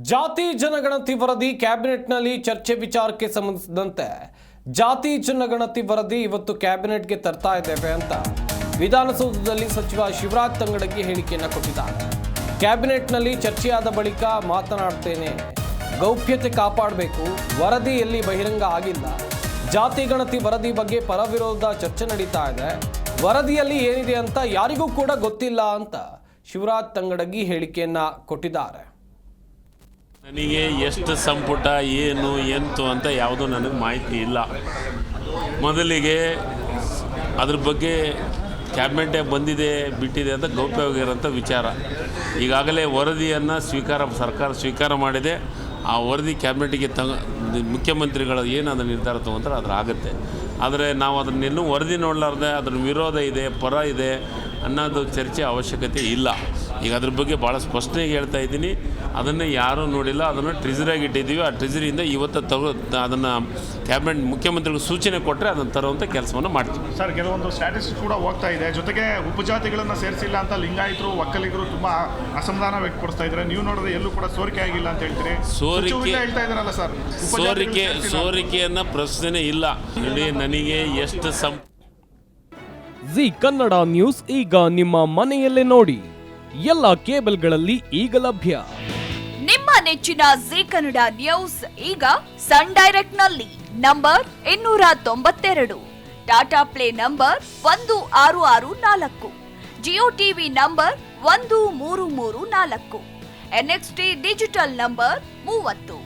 ಜಾತಿ ಜನಗಣತಿ ವರದಿ ಕ್ಯಾಬಿನೆಟ್ನಲ್ಲಿ ಚರ್ಚೆ ವಿಚಾರಕ್ಕೆ ಸಂಬಂಧಿಸಿದಂತೆ ಜಾತಿ ಜನಗಣತಿ ವರದಿ ಇವತ್ತು ಕ್ಯಾಬಿನೆಟ್ಗೆ ತರ್ತಾ ಇದ್ದೇವೆ ಅಂತ ವಿಧಾನಸೌಧದಲ್ಲಿ ಸಚಿವ ಶಿವರಾಜ್ ತಂಗಡಗಿ ಹೇಳಿಕೆಯನ್ನು ಕೊಟ್ಟಿದ್ದಾರೆ. ಕ್ಯಾಬಿನೆಟ್ನಲ್ಲಿ ಚರ್ಚೆಯಾದ ಬಳಿಕ ಮಾತನಾಡ್ತೇನೆ, ಗೌಪ್ಯತೆ ಕಾಪಾಡಬೇಕು, ವರದಿ ಎಲ್ಲಿ ಬಹಿರಂಗ ಆಗಿಲ್ಲ, ಜಾತಿ ಗಣತಿ ವರದಿ ಬಗ್ಗೆ ಪರವಿರೋಧ ಚರ್ಚೆ ನಡೀತಾ ಇದೆ, ವರದಿಯಲ್ಲಿ ಏನಿದೆ ಅಂತ ಯಾರಿಗೂ ಕೂಡ ಗೊತ್ತಿಲ್ಲ ಅಂತ ಶಿವರಾಜ್ ತಂಗಡಗಿ ಹೇಳಿಕೆಯನ್ನ ಕೊಟ್ಟಿದ್ದಾರೆ. ನನಗೆ ಎಷ್ಟು ಸಂಪುಟ ಏನು ಎಂತು ಅಂತ ಯಾವುದೂ ನನಗೆ ಮಾಹಿತಿ ಇಲ್ಲ. ಮೊದಲಿಗೆ ಅದ್ರ ಬಗ್ಗೆ ಕ್ಯಾಬಿನೆಟ್ಟೇ ಬಂದಿದೆ ಬಿಟ್ಟಿದೆ ಅಂತ ಗೌಪ್ಯವಾಗಿರೋಂಥ ವಿಚಾರ. ಈಗಾಗಲೇ ವರದಿಯನ್ನು ಸರ್ಕಾರ ಸ್ವೀಕಾರ ಮಾಡಿದೆ. ಆ ವರದಿ ಕ್ಯಾಬಿನೆಟ್ಗೆ ಮುಖ್ಯಮಂತ್ರಿಗಳು ಏನು ಅದನ್ನು ನಿರ್ಧಾರ ತೊಗೊಂತಾರೆ ಅದ್ರ ಆಗುತ್ತೆ. ಆದರೆ ನಾವು ಅದನ್ನೆಲ್ಲೂ ವರದಿ ನೋಡಲಾರ್ದೆ ಅದ್ರ ವಿರೋಧ ಇದೆ, ಪರ ಇದೆ ಅನ್ನೋದು ಚರ್ಚೆ ಅವಶ್ಯಕತೆ ಇಲ್ಲ. ಈಗ ಅದ್ರ ಬಗ್ಗೆ ಭಾಳ ಸ್ಪಷ್ಟವಾಗಿ ಹೇಳ್ತಾ ಇದ್ದೀನಿ. ಅದನ್ನು ಯಾರೂ ನೋಡಿಲ್ಲ, ಅದನ್ನು ಟ್ರೆಜರಿಯಾಗಿ ಇಟ್ಟಿದ್ದೀವಿ. ಆ ಟ್ರೆಜರಿಯಿಂದ ಇವತ್ತು ಅದನ್ನು ಕ್ಯಾಬಿನೆಟ್ ಮುಖ್ಯಮಂತ್ರಿಗಳು ಸೂಚನೆ ಕೊಟ್ಟರೆ ಅದನ್ನು ತರುವಂಥ ಕೆಲಸವನ್ನು ಮಾಡ್ತೀವಿ. ಸರ್, ಕೆಲವೊಂದು ಸ್ಟ್ಯಾಟಿಸ್ಟಿಕ್ಸ್ ಕೂಡ ಹೋಗ್ತಾ ಇದೆ. ಜೊತೆಗೆ ಉಪಜಾತಿಗಳನ್ನು ಸೇರಿಸಿಲ್ಲ ಅಂತ ಲಿಂಗಾಯತರು, ಒಕ್ಕಲಿಗರು ತುಂಬ ಅಸಮಾಧಾನ ವ್ಯಕ್ತಪಡಿಸ್ತಾ ಇದ್ದಾರೆ. ನೀವು ನೋಡಿದ್ರೆ ಎಲ್ಲೂ ಕೂಡ ಸೋರಿಕೆ ಆಗಿಲ್ಲ ಅಂತ ಹೇಳ್ತೀರಿ. ಹೇಳ್ತಾ ಇದ್ದಾರಲ್ಲ ಸರ್, ಸೋರಿಕೆಯನ್ನು ಪ್ರಶ್ನೆ ಇಲ್ಲ. ನೋಡಿ, ನನಗೆ ಎಷ್ಟು ಜಿ ಕನ್ನಡ ನ್ಯೂಸ್ ಈಗ ನಿಮ್ಮ ಮನೆಯಲ್ಲೇ ನೋಡಿ. ಎಲ್ಲ ಕೇಬಲ್ಗಳಲ್ಲಿ ಈಗ ಲಭ್ಯ. ನಿಮ್ಮ ನೆಚ್ಚಿನ ಜಿ ಕನ್ನಡ ನ್ಯೂಸ್ ಈಗ ಸನ್ ಡೈರೆಕ್ಟ್ ನಲ್ಲಿ number 292, Tata play number 1664, Jio TV number 1334, NXT digital number 30,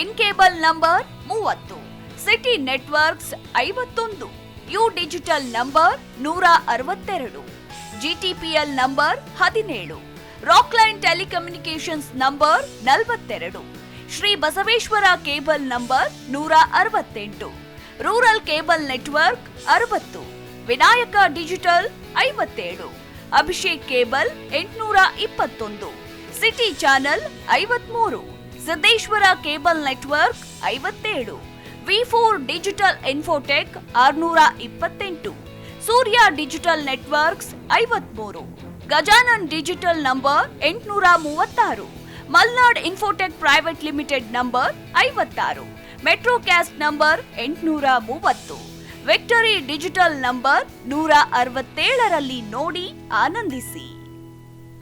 in cable number 30, city networks 51, U digital number 162, GTPL number 17, Rockline telecommunications number 42, Shri Basaveshwara cable number 168, rural cable network 60, Vinayaka digital 57, Abhishek cable 821, city channel 53, Siddeshwara cable network 57, ವಿ4 digital infotech 628, Surya digital networks 53, Gajanan digital number 836, Malnad infotech private limited number 56, metrocast number 830, victory digital number 167ರಲ್ಲಿ ನೋಡಿ ಆನಂದಿಸಿ.